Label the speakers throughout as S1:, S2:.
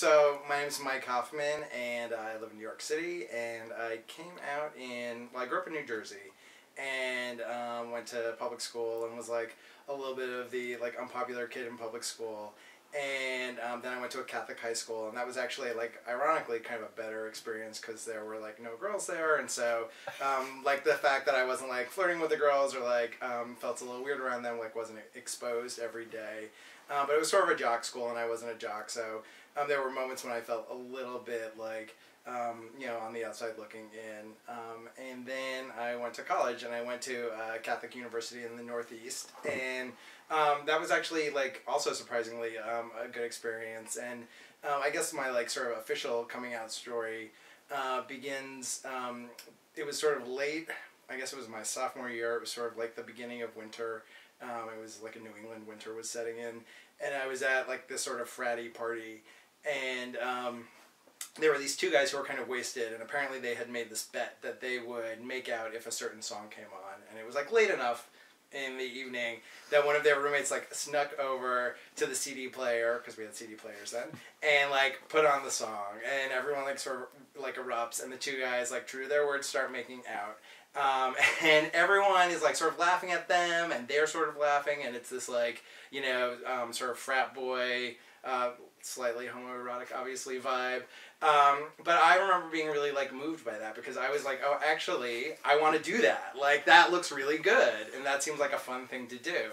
S1: So my name is Mike Hoffman, and I live in New York City. And I came out I grew up in New Jersey, and went to public school, and was like a little bit of the unpopular kid in public school. And then I went to a Catholic high school, and that was actually ironically kind of a better experience because there were no girls there, and so the fact that I wasn't flirting with the girls or felt a little weird around them wasn't exposed every day. But it was sort of a jock school, and I wasn't a jock, so there were moments when I felt a little bit on the outside looking in. And then I went to college, and I went to Catholic University in the Northeast, and that was actually also surprisingly a good experience. And I guess my sort of official coming out story begins. It was sort of late. I guess it was my sophomore year. It was sort of the beginning of winter. It was a New England winter was setting in, and I was at this sort of fratty party, and there were these two guys who were kind of wasted, and apparently they had made this bet that they would make out if a certain song came on, and it was late enough in the evening that one of their roommates snuck over to the CD player, because we had CD players then, and put on the song, and everyone sort of erupts, and the two guys true to their words start making out. And everyone is sort of laughing at them, and they're sort of laughing, and it's this sort of frat boy, slightly homoerotic obviously vibe. But I remember being really moved by that, because I was oh, actually I want to do that. That looks really good, and that seems like a fun thing to do.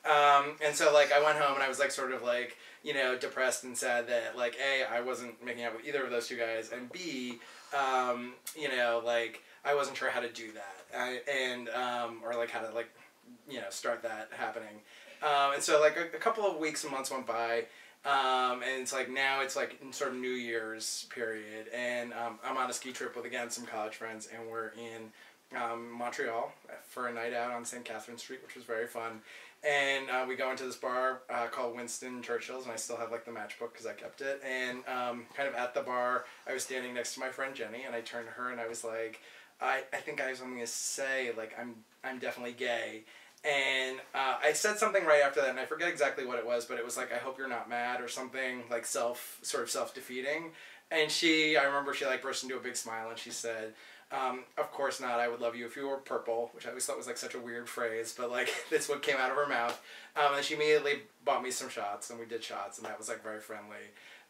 S1: And so I went home, and I was sort of depressed and sad that A, I wasn't making out with either of those two guys, and B, I wasn't sure how to do that, or how to start that happening. And so a couple of weeks and months went by, and it's now it's in sort of New Year's period, and I'm on a ski trip with again some college friends, and we're in Montreal for a night out on St. Catherine Street, which was very fun. And we go into this bar called Winston Churchill's, and I still have the matchbook because I kept it. And kind of at the bar, I was standing next to my friend Jenny, and I turned to her and I was I think I have something to say, I'm definitely gay. And I said something right after that, and I forget exactly what it was, but it was I hope you're not mad, or something sort of self-defeating. And I remember she burst into a big smile, and she said, of course not, I would love you if you were purple, which I always thought was such a weird phrase, but that's what came out of her mouth. And she immediately bought me some shots, and we did shots, and that was very friendly.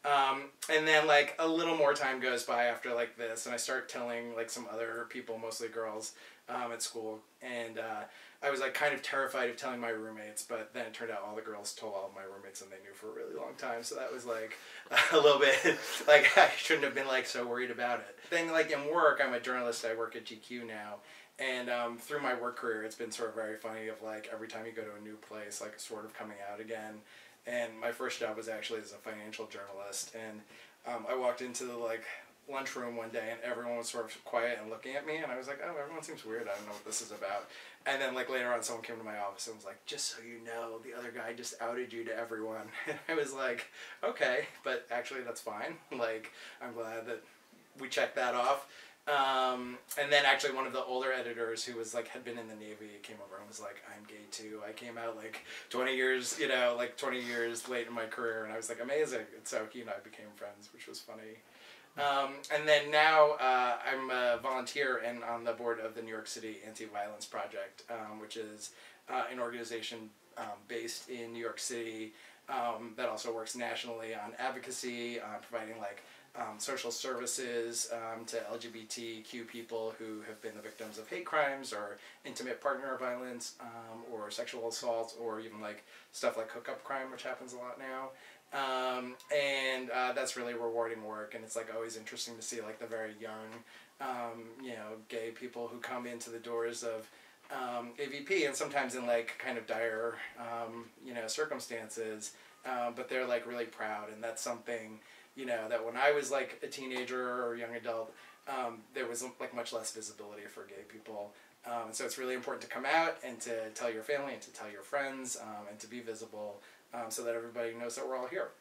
S1: And then a little more time goes by after this, and I start telling some other people, mostly girls, at school, and I was kind of terrified of telling my roommates, but then it turned out all the girls told all of my roommates, and they knew for a really long time, so that was a little bit I shouldn't have been so worried about it. Then in work, I'm a journalist, I work at GQ now, and through my work career it's been sort of very funny of every time you go to a new place, sort of coming out again. And my first job was actually as a financial journalist, and I walked into the lunchroom one day, and everyone was sort of quiet and looking at me, and I was oh, everyone seems weird, I don't know what this is about. And then later on someone came to my office and was just so you know, the other guy just outed you to everyone. And I was okay, but actually that's fine. I'm glad that we checked that off. And then actually one of the older editors who was had been in the Navy came over and was I'm gay too. I came out 20 years, 20 years late in my career, and I was amazing. And so he and I became friends, which was funny. And then now I'm a volunteer and on the board of the New York City Anti-Violence Project, which is an organization based in New York City that also works nationally on advocacy, providing social services to LGBTQ people who have been the victims of hate crimes or intimate partner violence, or sexual assault, or even stuff like hookup crime, which happens a lot now. And that's really rewarding work, and it's always interesting to see the very young, gay people who come into the doors of AVP, and sometimes in kind of dire, circumstances, but they're really proud, and that's something that when I was a teenager or young adult, there was much less visibility for gay people. And so it's really important to come out and to tell your family and to tell your friends, and to be visible, so that everybody knows that we're all here.